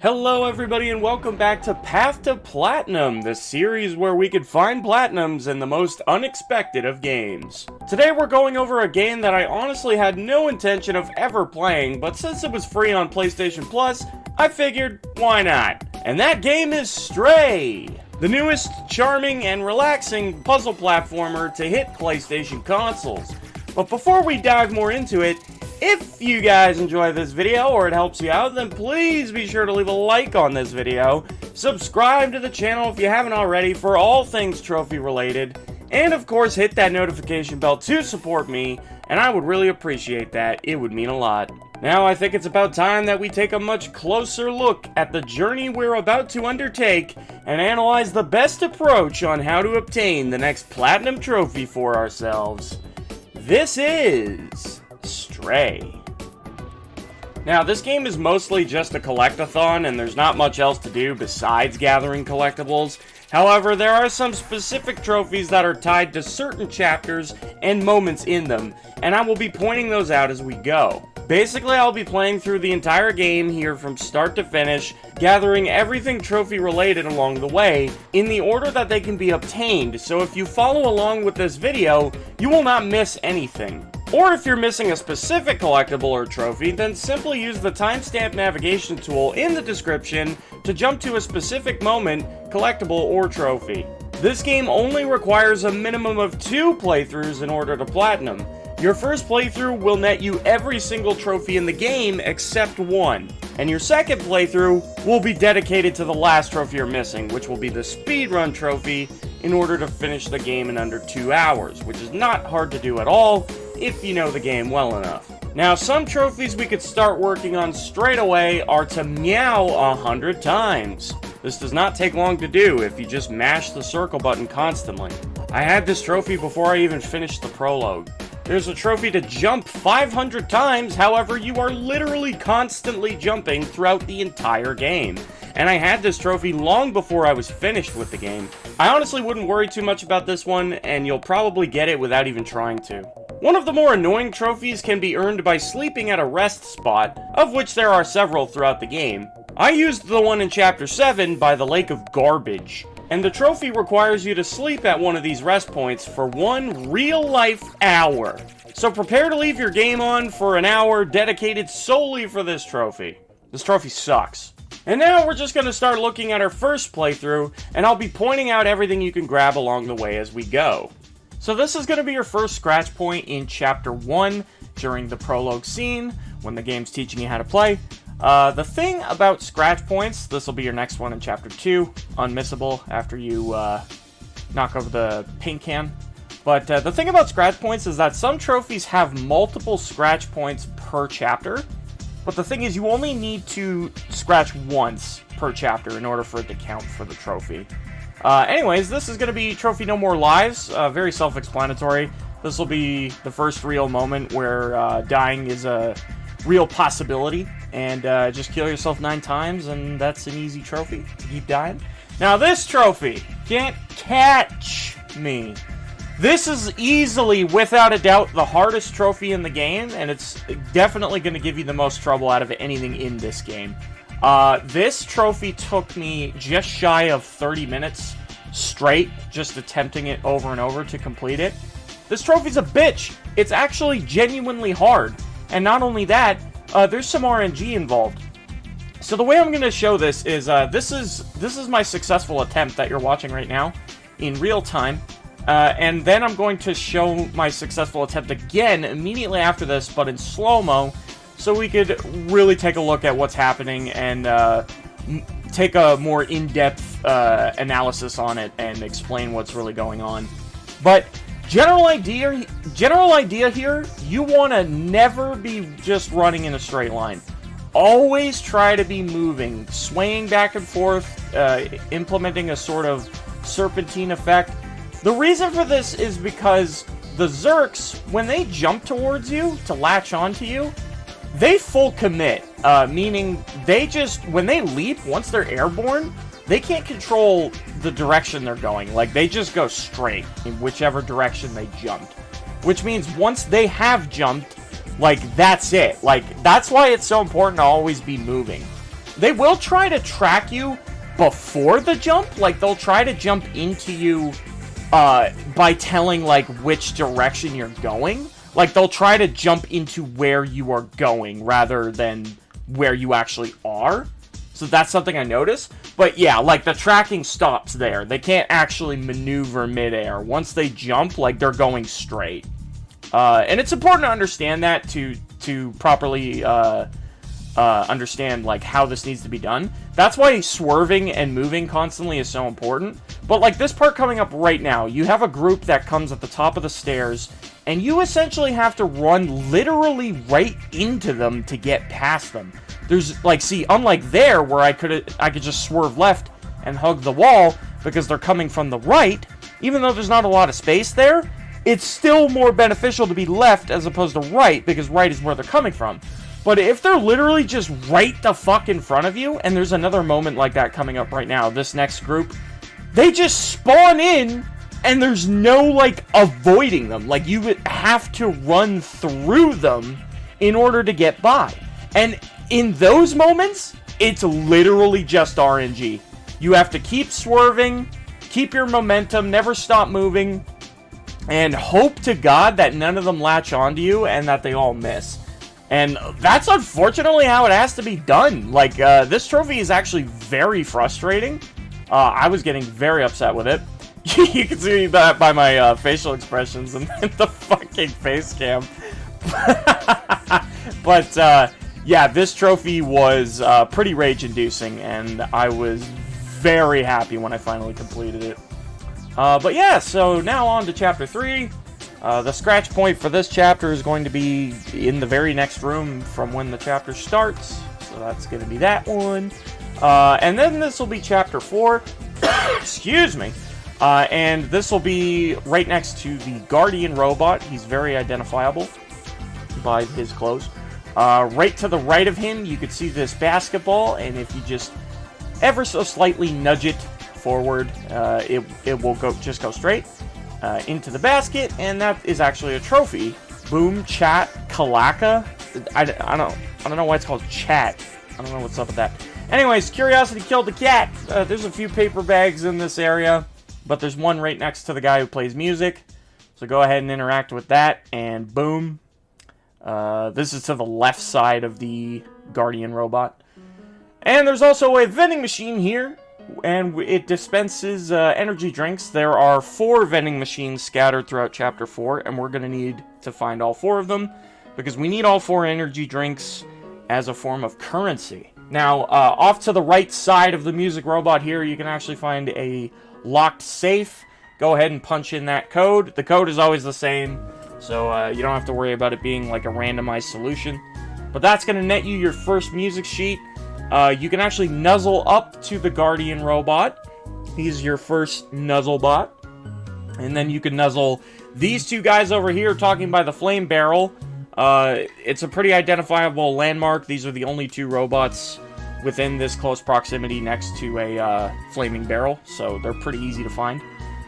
Hello everybody and welcome back to Path to Platinum, the series where we could find platinums in the most unexpected of games. Today we're going over a game that I honestly had no intention of ever playing, but since it was free on PlayStation Plus, I figured, why not? And that game is Stray! The newest, charming, and relaxing puzzle platformer to hit PlayStation consoles. But before we dive more into it, if you guys enjoy this video or it helps you out, then please be sure to leave a like on this video, subscribe to the channel if you haven't already for all things trophy related, and of course hit that notification bell to support me, and I would really appreciate that. It would mean a lot. Now I think it's about time that we take a much closer look at the journey we're about to undertake and analyze the best approach on how to obtain the next platinum trophy for ourselves. This is Stray. Now, this game is mostly just a collect-a-thon, and there's not much else to do besides gathering collectibles. However, there are some specific trophies that are tied to certain chapters and moments in them, and I will be pointing those out as we go. Basically, I'll be playing through the entire game here from start to finish, gathering everything trophy-related along the way, in the order that they can be obtained, so if you follow along with this video, you will not miss anything. Or if you're missing a specific collectible or trophy, then simply use the timestamp navigation tool in the description to jump to a specific moment, collectible, or trophy. This game only requires a minimum of 2 playthroughs in order to platinum. Your first playthrough will net you every single trophy in the game except one, and your second playthrough will be dedicated to the last trophy you're missing, which will be the speedrun trophy in order to finish the game in under 2 hours, which is not hard to do at all if you know the game well enough. Now, some trophies we could start working on straight away are to meow 100 times. This does not take long to do if you just mash the circle button constantly. I had this trophy before I even finished the prologue. There's a trophy to jump 500 times, however, you are literally constantly jumping throughout the entire game. And I had this trophy long before I was finished with the game. I honestly wouldn't worry too much about this one, and you'll probably get it without even trying to. One of the more annoying trophies can be earned by sleeping at a rest spot, of which there are several throughout the game. I used the one in Chapter 7 by the Lake of Garbage, and the trophy requires you to sleep at one of these rest points for 1 real-life hour. So prepare to leave your game on for an hour dedicated solely for this trophy. This trophy sucks. And now we're just going to start looking at our first playthrough, and I'll be pointing out everything you can grab along the way as we go. So this is going to be your first scratch point in Chapter 1 during the prologue scene, when the game's teaching you how to play. The thing about scratch points, this will be your next one in Chapter 2, unmissable after you knock over the paint can. But the thing about scratch points is that some trophies have multiple scratch points per chapter. But the thing is, you only need to scratch once per chapter in order for it to count for the trophy. Anyways, this is going to be Trophy No More Lives, very self-explanatory. This will be the first real moment where dying is a real possibility, and just kill yourself 9 times, and that's an easy trophy to keep dying. Now this trophy, can't catch me. This is easily, without a doubt, the hardest trophy in the game, and it's definitely going to give you the most trouble out of anything in this game. This trophy took me just shy of 30 minutes straight, just attempting it over and over to complete it. This trophy's a bitch. It's actually genuinely hard. And not only that, there's some RNG involved. So the way I'm going to show this is, this is my successful attempt that you're watching right now in real time. And then I'm going to show my successful attempt again immediately after this, but in slow-mo, so we could really take a look at what's happening and take a more in-depth analysis on it and explain what's really going on. But general idea here, you want to never be just running in a straight line. Always try to be moving, swaying back and forth, implementing a sort of serpentine effect. The reason for this is because the Zerks, when they jump towards you to latch onto you, they full commit, meaning they just, when they leap, once they're airborne, they can't control the direction they're going. Like, they just go straight in whichever direction they jumped. Which means once they have jumped, like, that's it. Like, that's why it's so important to always be moving. they will try to track you before the jump. Like, they'll try to jump into you by telling, like, which direction you're going. Like, they'll try to jump into where you are going rather than where you actually are. So that's something I noticed. But yeah, like, the tracking stops there. They can't actually maneuver midair. Once they jump, like, they're going straight. And it's important to understand that to properly understand, like, how this needs to be done. That's why swerving and moving constantly is so important. But, like, this part coming up right now, you have a group that comes at the top of the stairs, and you essentially have to run literally right into them to get past them. There's, like, see, unlike there, where I could just swerve left and hug the wall, because they're coming from the right, even though there's not a lot of space there, it's still more beneficial to be left as opposed to right, because right is where they're coming from. But if they're literally just right the fuck in front of you, and there's another moment like that coming up right now, this next group, they just spawn in, and there's no, like, avoiding them. Like, you would have to run through them in order to get by. And in those moments, it's literally just RNG. You have to keep swerving, keep your momentum, never stop moving, and hope to God that none of them latch onto you and that they all miss. And that's unfortunately how it has to be done. Like, this trophy is actually very frustrating. I was getting very upset with it. You can see that by my facial expressions and the fucking face cam. But, yeah, this trophy was pretty rage-inducing, and I was very happy when I finally completed it. But yeah, so now on to Chapter 3. The scratch point for this chapter is going to be in the very next room from when the chapter starts. So that's going to be that one. And then this will be Chapter 4. Excuse me. And this will be right next to the Guardian robot. He's very identifiable by his clothes. Right to the right of him, you can see this basketball, and if you just ever so slightly nudge it forward, it will just go straight into the basket, and that is actually a trophy. Boom, chat, Kalaka. I don't know why it's called chat. I don't know what's up with that. Anyways, Curiosity killed the cat. There's a few paper bags in this area, but there's one right next to the guy who plays music. So go ahead and interact with that, and boom. This is to the left side of the Guardian robot. And there's also a vending machine here, and it dispenses energy drinks. There are 4 vending machines scattered throughout Chapter 4, and we're going to need to find all 4 of them, because we need all 4 energy drinks as a form of currency. Now, off to the right side of the music robot here, you can actually find a locked safe. Go ahead and punch in that code. The code is always the same, so you don't have to worry about it being like a randomized solution. But that's going to net you your first music sheet. You can actually nuzzle up to the Guardian robot. He's your first nuzzle bot. And then you can nuzzle these 2 guys over here talking by the flame barrel. It's a pretty identifiable landmark. These are the only 2 robots within this close proximity next to a flaming barrel, so they're pretty easy to find.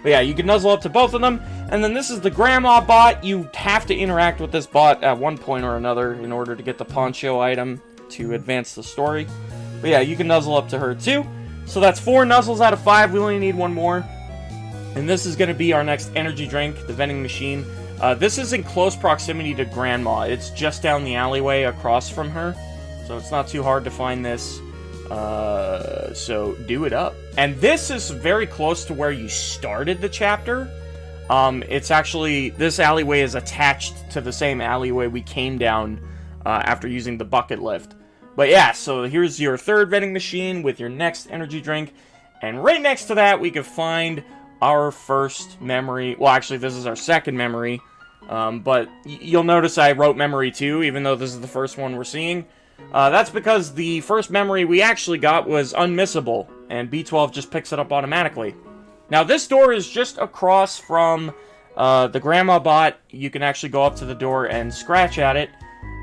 But yeah, you can nuzzle up to both of them. And then this is the grandma bot. You have to interact with this bot at one point or another in order to get the poncho item to advance the story. But yeah, you can nuzzle up to her too. So that's 4 nuzzles out of 5. We only need 1 more. And this is going to be our next energy drink, the vending machine. This is in close proximity to Grandma. It's just down the alleyway across from her. So it's not too hard to find this. So do it up. And this is very close to where you started the chapter. It's actually, this alleyway is attached to the same alleyway we came down after using the bucket lift. But yeah, so here's your 3rd vending machine with your next energy drink. And right next to that, we could find our first memory. Well, actually, this is our 2nd memory. But you'll notice I wrote memory 2, even though this is the first one we're seeing. That's because the first memory we actually got was unmissable, and B12 just picks it up automatically. Now, this door is just across from the grandma bot. You can actually go up to the door and scratch at it,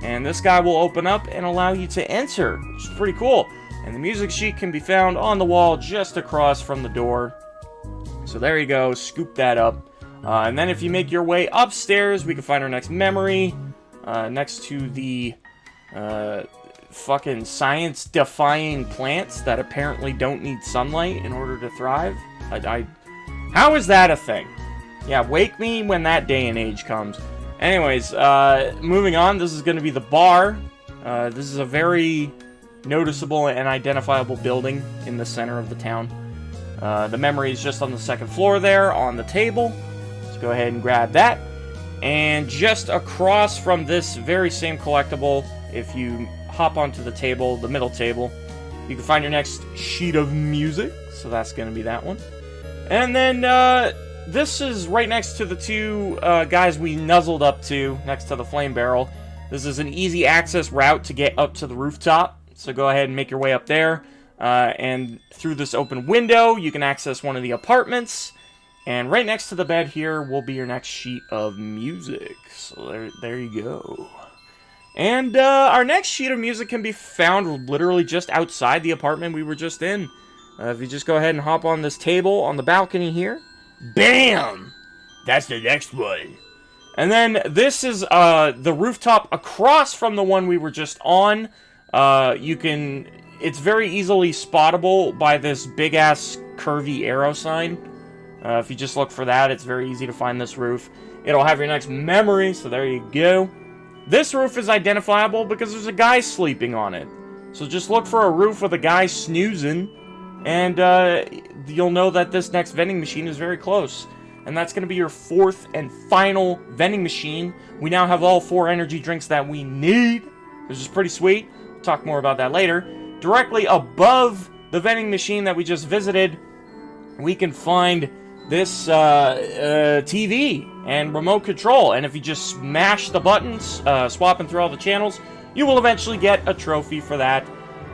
and this guy will open up and allow you to enter, which is pretty cool. And the music sheet can be found on the wall just across from the door. So there you go, scoop that up. And then if you make your way upstairs, we can find our next memory next to the fucking science-defying plants that apparently don't need sunlight in order to thrive. How is that a thing? Yeah, wake me when that day and age comes. Anyways, moving on, this is going to be the bar. This is a very noticeable and identifiable building in the center of the town. The memory is just on the second floor there, on the table. Let's go ahead and grab that. And just across from this very same collectible, if you hop onto the table, the middle table, you can find your next sheet of music. So that's going to be that one. And then, this is right next to the two guys we nuzzled up to, next to the flame barrel. This is an easy access route to get up to the rooftop. So go ahead and make your way up there. And through this open window, you can access one of the apartments. And right next to the bed here will be your next sheet of music. So there you go. And our next sheet of music can be found literally just outside the apartment we were just in. If you just go ahead and hop on this table on the balcony here. Bam! That's the next one. And then this is the rooftop across from the one we were just on. It's very easily spottable by this big-ass curvy arrow sign. If you just look for that, it's very easy to find this roof. It'll have your next memory, so there you go. This roof is identifiable because there's a guy sleeping on it. So just look for a roof with a guy snoozing, and you'll know that this next vending machine is very close. And that's going to be your fourth and final vending machine. We now have all 4 energy drinks that we need, which is pretty sweet. We'll talk more about that later. Directly above the vending machine that we just visited, we can find this TV and remote control. And if you just smash the buttons, swapping through all the channels, you will eventually get a trophy for that,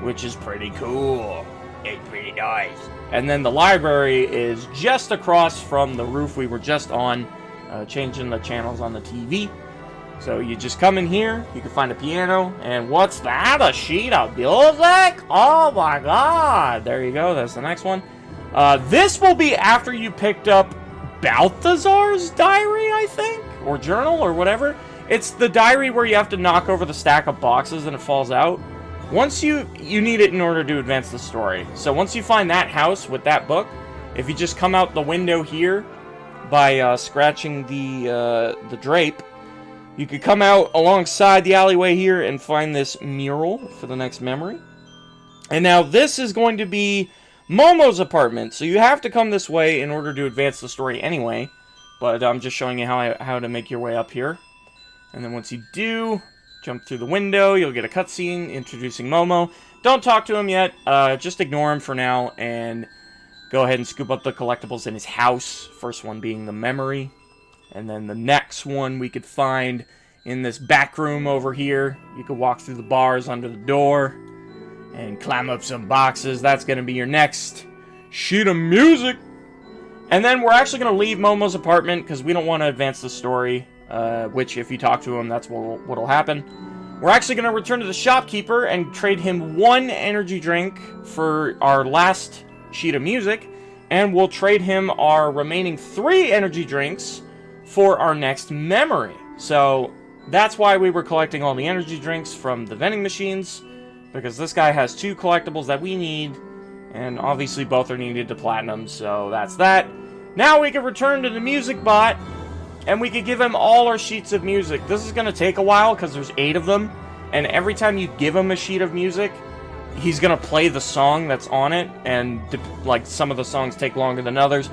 which is pretty cool. It's pretty nice. And then the library is just across from the roof we were just on, changing the channels on the TV. So you just come in here, you can find a piano, and what's that? A sheet of music? Oh my god! There you go, that's the next one. This will be after you picked up Balthazar's diary, I think? Or journal, or whatever. It's the diary where you have to knock over the stack of boxes and it falls out. Once you need it in order to advance the story. So once you find that house with that book, if you just come out the window here by scratching the drape, you could come out alongside the alleyway here and find this mural for the next memory. And now this is going to be Momo's apartment, so you have to come this way in order to advance the story anyway. But I'm just showing you how to make your way up here. And then once you do, jump through the window, you'll get a cutscene introducing Momo. Don't talk to him yet, just ignore him for now, and go ahead and scoop up the collectibles in his house. First one being the memory. And then the next one we could find in this back room over here. You could walk through the bars under the door and climb up some boxes. That's going to be your next sheet of music. And then we're actually going to leave Momo's apartment because we don't want to advance the story, which if you talk to him, that's what'll happen. We're actually going to return to the shopkeeper and trade him 1 energy drink for our last sheet of music, and we'll trade him our remaining 3 energy drinks for our next memory. So that's why we were collecting all the energy drinks from the vending machines, because this guy has 2 collectibles that we need, and obviously both are needed to platinum, so that's that. Now we can return to the music bot, and we could give him all our sheets of music. This is going to take a while, because there's 8 of them, and every time you give him a sheet of music, he's going to play the song that's on it, and like some of the songs take longer than others.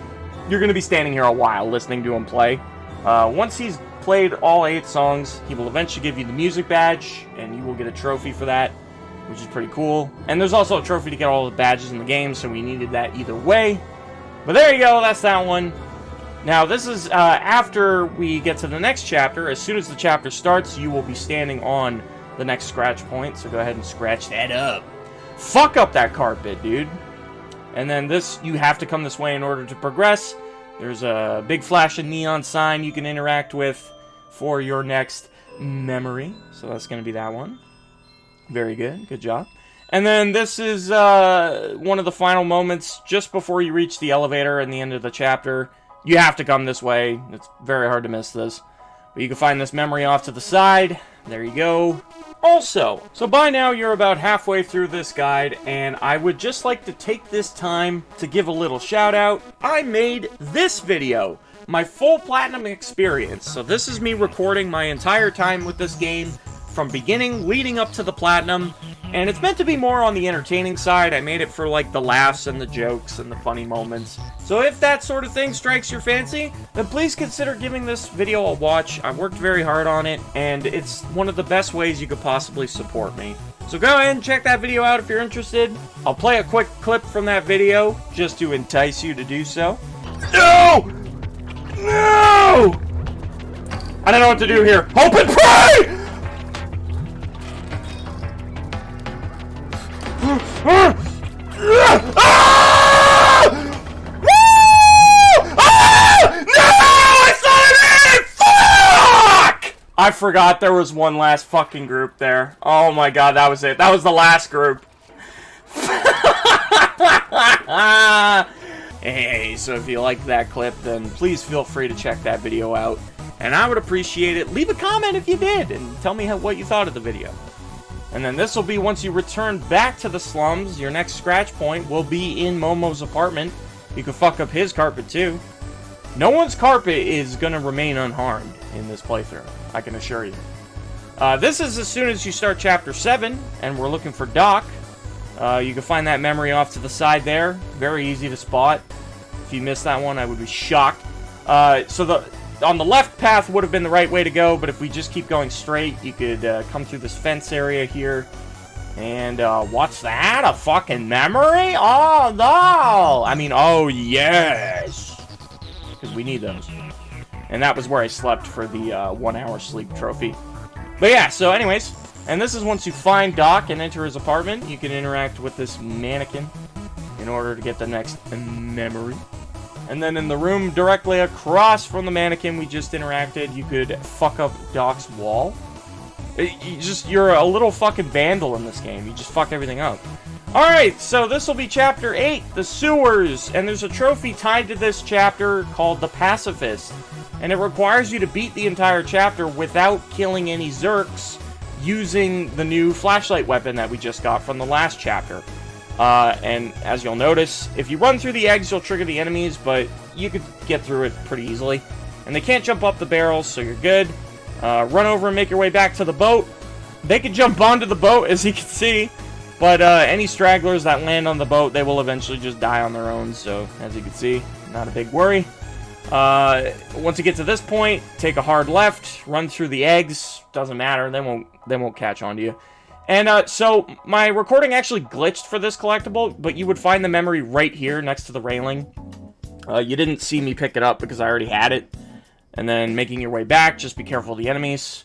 You're going to be standing here a while listening to him play. Once he's played all 8 songs, he will eventually give you the music badge, and you will get a trophy for that, which is pretty cool. And there's also a trophy to get all the badges in the game, so we needed that either way. But there you go, that's that one. Now, this is after we get to the next chapter. As soon as the chapter starts, you will be standing on the next scratch point, so go ahead and scratch that up. Fuck up that carpet, dude. And then this, you have to come this way in order to progress. There's a big flashing neon sign you can interact with for your next memory. So that's going to be that one. Very good. Good job. And then this is one of the final moments just before you reach the elevator and the end of the chapter. You have to come this way. It's very hard to miss this. But you can find this memory off to the side. There you go. Also, so by now you're about halfway through this guide, and I would just like to take this time to give a little shout out. I made this video, my full platinum experience. So this is me recording my entire time with this game, from beginning leading up to the platinum, and it's meant to be more on the entertaining side. I made it for like the laughs and the jokes and the funny moments. So if that sort of thing strikes your fancy, then please consider giving this video a watch. I worked very hard on it, and it's one of the best ways you could possibly support me. So go ahead and check that video out if you're interested. I'll play a quick clip from that video just to entice you to do so. No! No! I don't know what to do here. Hope and pray! I forgot there was one last fucking group there. Oh my god, that was it. That was the last group. Hey, so if you liked that clip, then please feel free to check that video out. And I would appreciate it. Leave a comment if you did, and tell me what you thought of the video. And then this will be once you return back to the slums. Your next scratch point will be in Momo's apartment. You can fuck up his carpet too. No one's carpet is going to remain unharmed in this playthrough, I can assure you. This is as soon as you start Chapter 7, and we're looking for Doc. You can find that memory off to the side there. Very easy to spot. If you missed that one, I would be shocked. So on the left path would have been the right way to go, but if we just keep going straight, you could come through this fence area here. And what's that? A fucking memory? Oh, no! I mean, oh, yes! Because we need those. And that was where I slept for the 1 hour sleep trophy. But yeah, so anyways, and this is once you find Doc and enter his apartment, you can interact with this mannequin in order to get the next memory. And then in the room directly across from the mannequin we just interacted, you could fuck up Doc's wall. You're a little fucking vandal in this game. You just fuck everything up. Alright, so this will be Chapter 8, the sewers, and there's a trophy tied to this chapter called the Pacifist, and it requires you to beat the entire chapter without killing any Zerks using the new flashlight weapon that we just got from the last chapter. And as you'll notice, if you run through the eggs, you'll trigger the enemies, but you could get through it pretty easily. And they can't jump up the barrels, so you're good. Run over and make your way back to the boat. They can jump onto the boat, as you can see. But any stragglers that land on the boat, they will eventually just die on their own. So, as you can see, not a big worry. Once you get to this point, take a hard left, run through the eggs. Doesn't matter, they won't catch on to you. And so my recording actually glitched for this collectible, but you would find the memory right here next to the railing. You didn't see me pick it up because I already had it. And then making your way back, just be careful of the enemies.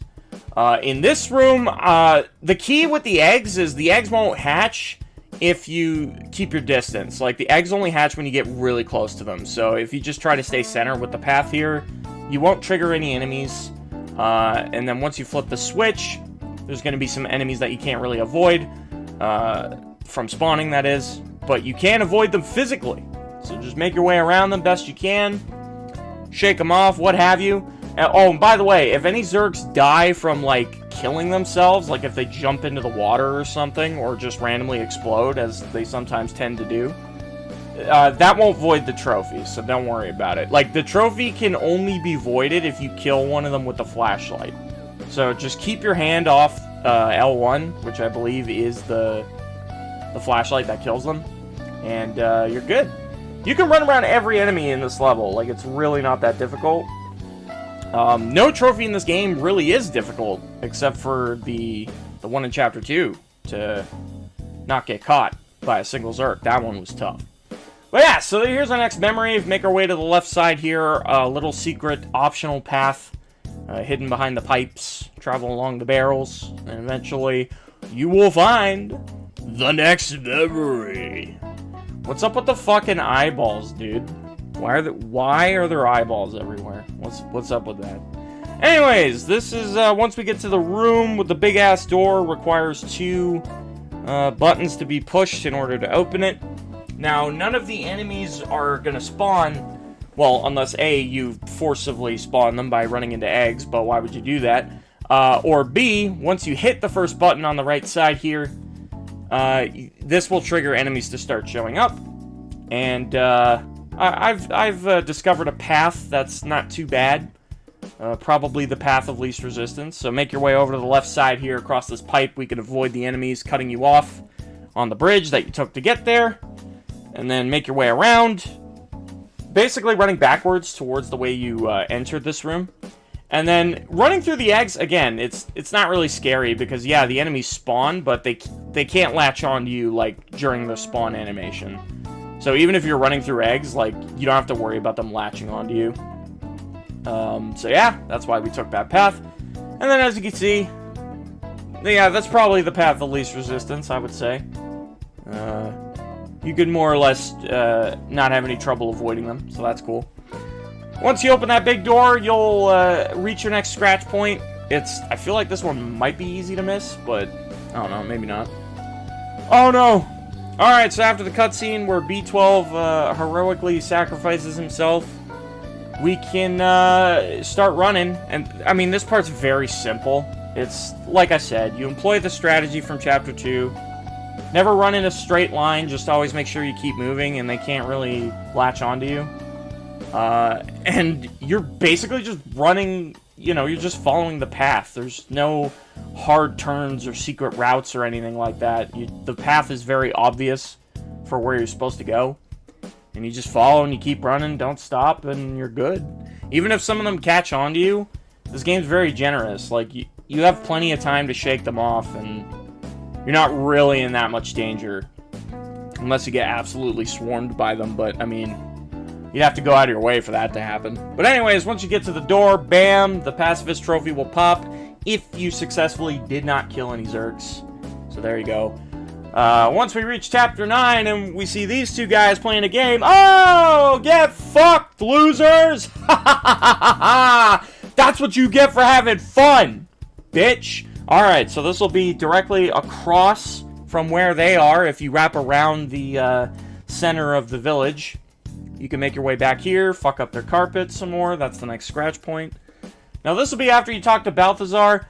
In this room, the key with the eggs is the eggs won't hatch if you keep your distance. Like, the eggs only hatch when you get really close to them. So if you just try to stay center with the path here, you won't trigger any enemies. And then once you flip the switch, there's going to be some enemies that you can't really avoid. From spawning, that is. But you can avoid them physically. So just make your way around them best you can. Shake them off, what have you. Oh, and by the way, if any Zergs die from, like, killing themselves, like if they jump into the water or something, or just randomly explode, as they sometimes tend to do, that won't void the trophy, so don't worry about it. Like, the trophy can only be voided if you kill one of them with a flashlight. So just keep your hand off L1, which I believe is the flashlight that kills them, and you're good. You can run around every enemy in this level, like, it's really not that difficult. No trophy in this game really is difficult, except for the one in Chapter 2, to not get caught by a single Zerk. That one was tough. But yeah, so here's our next memory. Make our way to the left side here, a little secret optional path, hidden behind the pipes. Travel along the barrels, and eventually you will find the next memory. What's up with the fucking eyeballs, dude? Why are there eyeballs everywhere? What's up with that? Anyways, this is once we get to the room with the big ass door, requires 2 buttons to be pushed in order to open it. Now, none of the enemies are gonna spawn, well, unless A, you forcibly spawn them by running into eggs, but why would you do that? Or B, once you hit the first button on the right side here, this will trigger enemies to start showing up. And I've discovered a path that's not too bad. Probably the path of least resistance. So make your way over to the left side here across this pipe. We can avoid the enemies cutting you off on the bridge that you took to get there. And then make your way around. Basically running backwards towards the way you entered this room. And then running through the eggs, again, it's not really scary because, yeah, the enemies spawn, but they can't latch on to you, like, during the spawn animation. So even if you're running through eggs, like, you don't have to worry about them latching onto you. So yeah, that's why we took that path. And then as you can see, yeah, that's probably the path of least resistance, I would say. You could more or less not have any trouble avoiding them, so that's cool. Once you open that big door, you'll reach your next scratch point. I feel like this one might be easy to miss, but I don't know, maybe not. Oh no! Alright, so after the cutscene where B12 heroically sacrifices himself, we can start running. And, I mean, this part's very simple. It's, like I said, you employ the strategy from Chapter 2. Never run in a straight line, just always make sure you keep moving, and they can't really latch onto you. And you're basically just running, you know, you're just following the path. There's no hard turns or secret routes or anything like that. The path is very obvious for where you're supposed to go. And you just follow and you keep running, don't stop, and you're good. Even if some of them catch on to you, this game's very generous. Like, you have plenty of time to shake them off, and you're not really in that much danger. Unless you get absolutely swarmed by them, but, I mean, you'd have to go out of your way for that to happen. But anyways, once you get to the door, bam, the Pacifist trophy will pop if you successfully did not kill any Zerks. So there you go. Once we reach Chapter 9 and we see these two guys playing a game, oh, get fucked, losers! That's what you get for having fun, bitch! Alright, so this will be directly across from where they are. If you wrap around the center of the village, you can make your way back here, fuck up their carpet some more. That's the next scratch point. Now, this will be after you talk to Balthazar.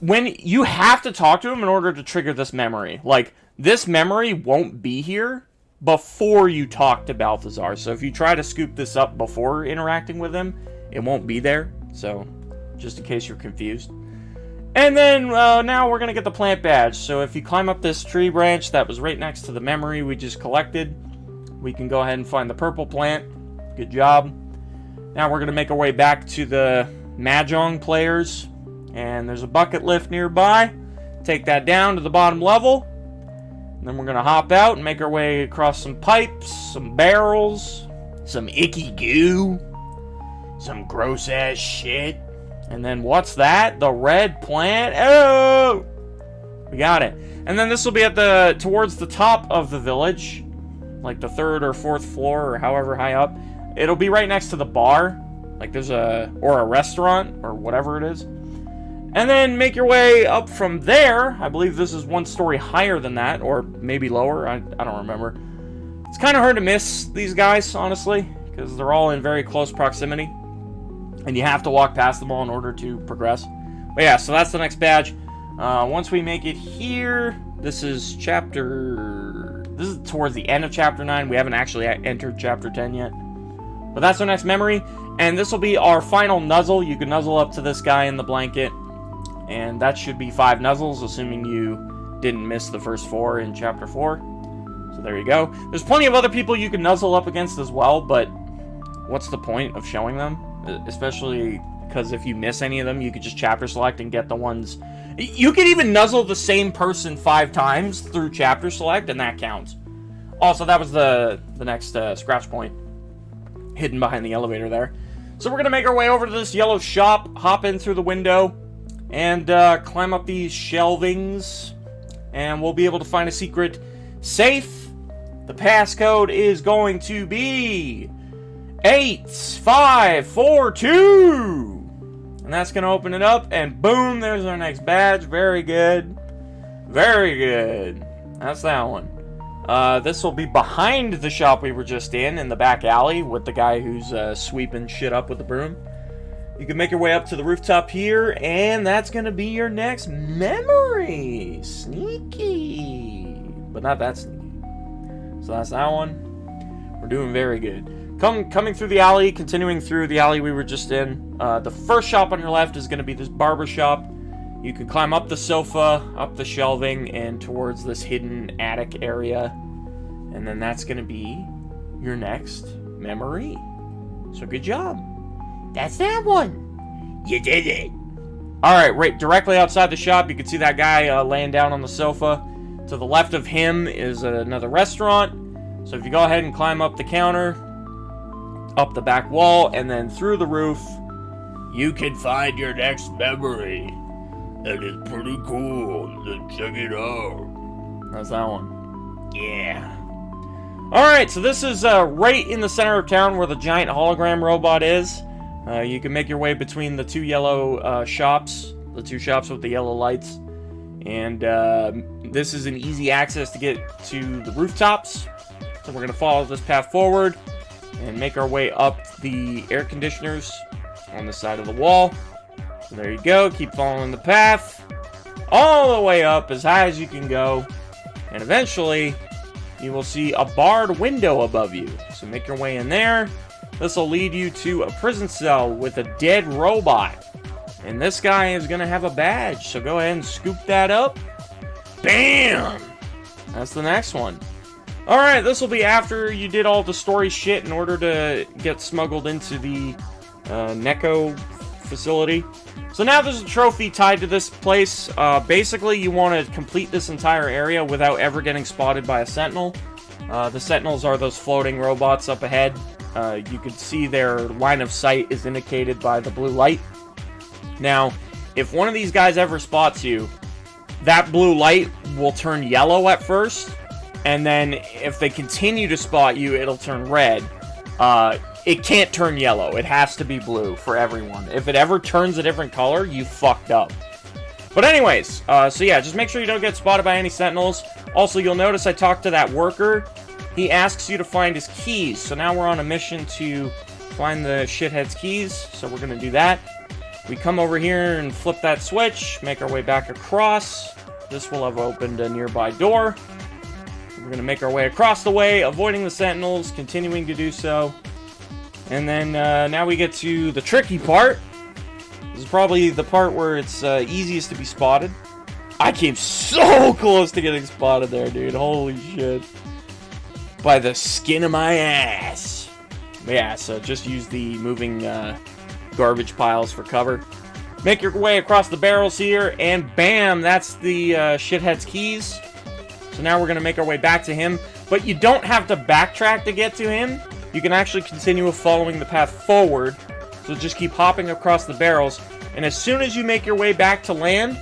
When you have to talk to him in order to trigger this memory. Like, this memory won't be here before you talk to Balthazar. So if you try to scoop this up before interacting with him, it won't be there. So, just in case you're confused. And then, now we're going to get the plant badge. So if you climb up this tree branch that was right next to the memory we just collected, we can go ahead and find the purple plant. Good job. Now we're going to make our way back to the Mahjong players. And there's a bucket lift nearby. Take that down to the bottom level. And then we're going to hop out and make our way across some pipes, some barrels, some icky goo, some gross ass shit. And then what's that? The red plant? Oh! We got it. And then this will be at towards the top of the village. Like the 3rd or 4th floor or however high up. It'll be right next to the bar. Like there's a restaurant or whatever it is. And then make your way up from there. I believe this is 1 story higher than that, or maybe lower. I don't remember. It's kind of hard to miss these guys, honestly, because they're all in very close proximity. And you have to walk past them all in order to progress. But yeah, so that's the next badge. Once we make it here, this is towards the end of Chapter 9. We haven't actually entered Chapter 10 yet. But that's our next memory. And this will be our final Nuzzle. You can nuzzle up to this guy in the blanket. And that should be 5 Nuzzles, assuming you didn't miss the first 4 in Chapter 4. So there you go. There's plenty of other people you can nuzzle up against as well, but what's the point of showing them? Especially because if you miss any of them, you could just chapter select and get the ones... You could even nuzzle the same person 5 times through chapter select, and that counts. Also, that was the next scratch point. Hidden behind the elevator there. So we're going to make our way over to this yellow shop, hop in through the window, and climb up these shelvings, and we'll be able to find a secret safe. The passcode is going to be 8542, and that's going to open it up, and boom, there's our next badge. Very good. Very good. That's that one. This will be behind the shop we were just in the back alley, with the guy who's sweeping shit up with the broom. You can make your way up to the rooftop here, and that's going to be your next memory. Sneaky. But not that sneaky. So that's that one. We're doing very good. Coming through the alley, continuing through the alley we were just in. The first shop on your left is going to be this barber shop. You can climb up the sofa, up the shelving, and towards this hidden attic area. And then that's going to be your next memory. So good job. That's that one. You did it. Alright, right directly outside the shop, you can see that guy laying down on the sofa. To the left of him is another restaurant. So if you go ahead and climb up the counter, up the back wall, and then through the roof, you can find your next memory. That is pretty cool. Let's check it out. How's that one? Yeah. Alright, so this is right in the center of town where the giant hologram robot is. You can make your way between the two yellow shops. The two shops with the yellow lights. And this is an easy access to get to the rooftops. So we're going to follow this path forward and make our way up the air conditioners on the side of the wall. So there you go. Keep following the path all the way up as high as you can go. And eventually, you will see a barred window above you. So make your way in there. This will lead you to a prison cell with a dead robot. And this guy is going to have a badge. So go ahead and scoop that up. Bam! That's the next one. Alright, this will be after you did all the story shit in order to get smuggled into the Neco facility. So now there's a trophy tied to this place. Basically, you want to complete this entire area without ever getting spotted by a sentinel. The sentinels are those floating robots up ahead. You can see their line of sight is indicated by the blue light. Now, if one of these guys ever spots you, that blue light will turn yellow at first. And then if they continue to spot you, it'll turn red. It can't turn yellow. It has to be blue for everyone. If it ever turns a different color, you fucked up. But anyways, so yeah, just make sure you don't get spotted by any sentinels. Also, you'll notice I talked to that worker. He asks you to find his keys. So now we're on a mission to find the shithead's keys. So we're going to do that. We come over here and flip that switch. Make our way back across. This will have opened a nearby door. We're going to make our way across the way, avoiding the sentinels, continuing to do so. And then now we get to the tricky part. This is probably the part where it's easiest to be spotted. I came so close to getting spotted there, dude. Holy shit. By the skin of my ass. Yeah, so just use the moving garbage piles for cover. Make your way across the barrels here, and bam, that's the shithead's keys. So now we're going to make our way back to him. But you don't have to backtrack to get to him. You can actually continue following the path forward. So just keep hopping across the barrels. And as soon as you make your way back to land,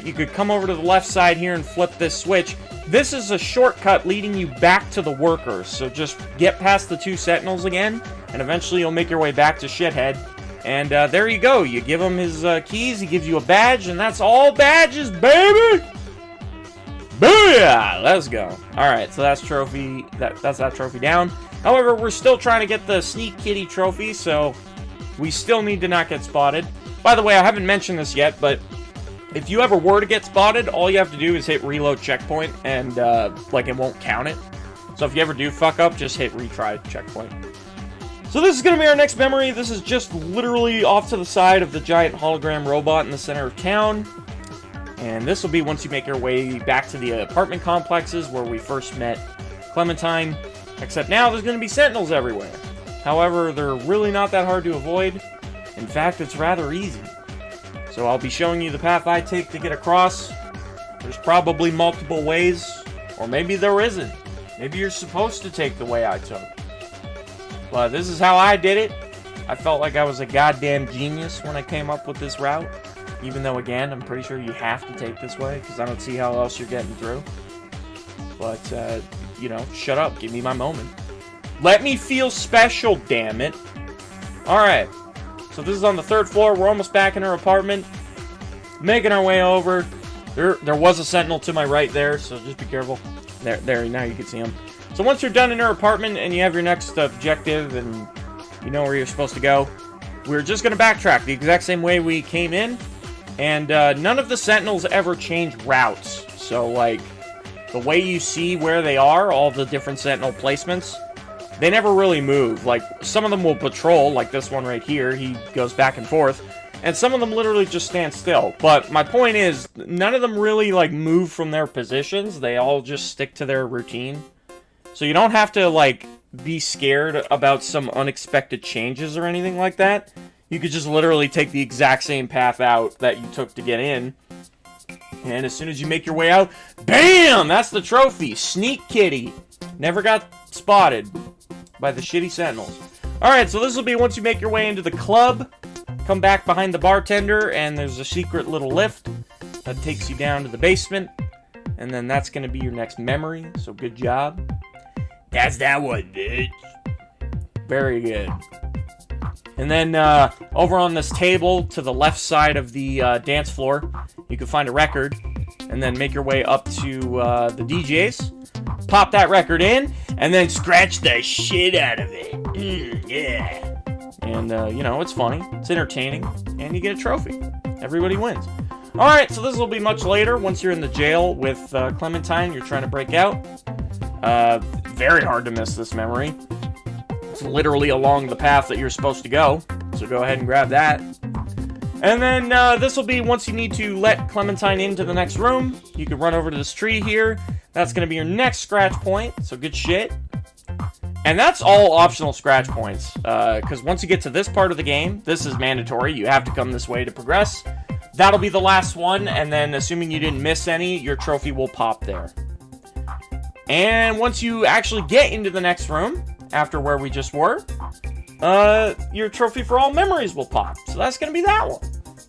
you could come over to the left side here and flip this switch. This is a shortcut leading you back to the workers. So just get past the two sentinels again. And eventually you'll make your way back to Shithead. And there you go. You give him his keys. He gives you a badge. And that's all badges, baby! Booyah! Let's go. Alright, so that's trophy. That's that trophy down. However, we're still trying to get the Sneakitty trophy, so we still need to not get spotted. By the way, I haven't mentioned this yet, but if you ever were to get spotted, all you have to do is hit reload checkpoint, and like it won't count it. So if you ever do fuck up, just hit retry checkpoint. So this is going to be our next memory. This is just literally off to the side of the giant hologram robot in the center of town. And this will be once you make your way back to the apartment complexes where we first met Clementine. Except now there's going to be sentinels everywhere. However, they're really not that hard to avoid. In fact, it's rather easy. So I'll be showing you the path I take to get across. There's probably multiple ways, or maybe there isn't. Maybe you're supposed to take the way I took. But this is how I did it. I felt like I was a goddamn genius when I came up with this route. Even though, again, I'm pretty sure you have to take this way, because I don't see how else you're getting through. But, you know, shut up. Give me my moment. Let me feel special, damn it. Alright. So this is on the 3rd floor. We're almost back in her apartment. Making our way over. There was a sentinel to my right there, so just be careful. There, now you can see him. So once you're done in her apartment and you have your next objective and you know where you're supposed to go, we're just going to backtrack the exact same way we came in. And none of the sentinels ever change routes. So, like, the way you see where they are, all the different sentinel placements, they never really move. Like, some of them will patrol, like this one right here. He goes back and forth. And some of them literally just stand still. But my point is, none of them really, like, move from their positions. They all just stick to their routine. So you don't have to, like, be scared about some unexpected changes or anything like that. You could just literally take the exact same path out that you took to get in. And as soon as you make your way out, BAM! That's the trophy. Sneakitty. Never got spotted by the shitty sentinels. Alright, so this will be once you make your way into the club. Come back behind the bartender, and there's a secret little lift that takes you down to the basement. And then that's going to be your next memory, so good job. That's that one, bitch. Very good. And then over on this table to the left side of the dance floor, you can find a record. And then make your way up to the DJs. Pop that record in, and then scratch the shit out of it. Yeah. And, you know, it's funny, it's entertaining, and you get a trophy. Everybody wins. Alright, so this will be much later, once you're in the jail with Clementine, you're trying to break out. Very hard to miss this memory. It's literally along the path that you're supposed to go, so go ahead and grab that. And then, this will be once you need to let Clementine into the next room. You can run over to this tree here. That's going to be your next scratch point, so good shit. And that's all optional scratch points, because once you get to this part of the game, this is mandatory. You have to come this way to progress. That'll be the last one, and then assuming you didn't miss any, your trophy will pop there. And once you actually get into the next room, after where we just were, your trophy for all memories will pop. So that's going to be that one.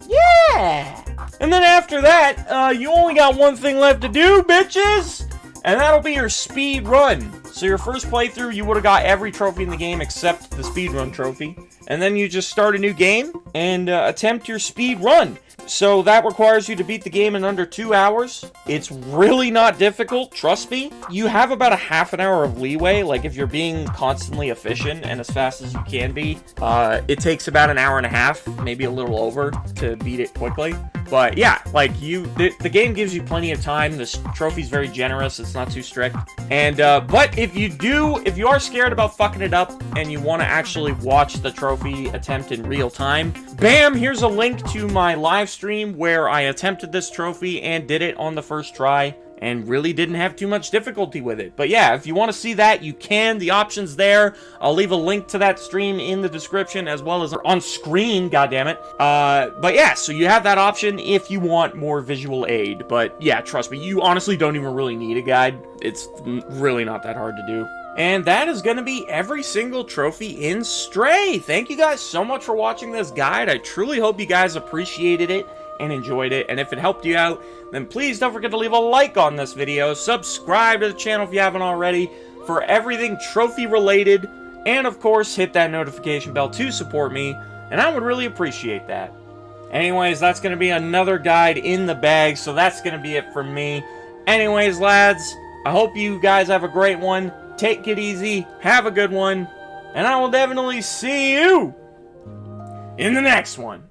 Yeah! And then after that, you only got one thing left to do, bitches! And that'll be your speed run. So your first playthrough, you would have got every trophy in the game except the speedrun trophy. And then you just start a new game and attempt your speed run. So that requires you to beat the game in under 2 hours. It's really not difficult, trust me. You have about a half an hour of leeway. Like if you're being constantly efficient and as fast as you can be, it takes about an hour and a half, maybe a little over, to beat it quickly. But yeah, like the game gives you plenty of time. This trophy's very generous. It's not too strict. And but if you are scared about fucking it up and you want to actually watch the trophy attempt in real time, bam! Here's a link to my live stream where I attempted this trophy and did it on the first try and really didn't have too much difficulty with it. But yeah, if you want to see that, you can. The option's there. I'll leave a link to that stream in the description as well as on screen, goddammit. But yeah, so you have that option if you want more visual aid. But yeah, trust me, you honestly don't even really need a guide. It's really not that hard to do. And that is going to be every single trophy in Stray. Thank you guys so much for watching this guide. I truly hope you guys appreciated it and enjoyed it. And if it helped you out, then please don't forget to leave a like on this video. Subscribe to the channel if you haven't already for everything trophy related. And of course, hit that notification bell to support me. And I would really appreciate that. Anyways, that's going to be another guide in the bag. So that's going to be it from me. Anyways, lads, I hope you guys have a great one. Take it easy, have a good one, and I will definitely see you in the next one.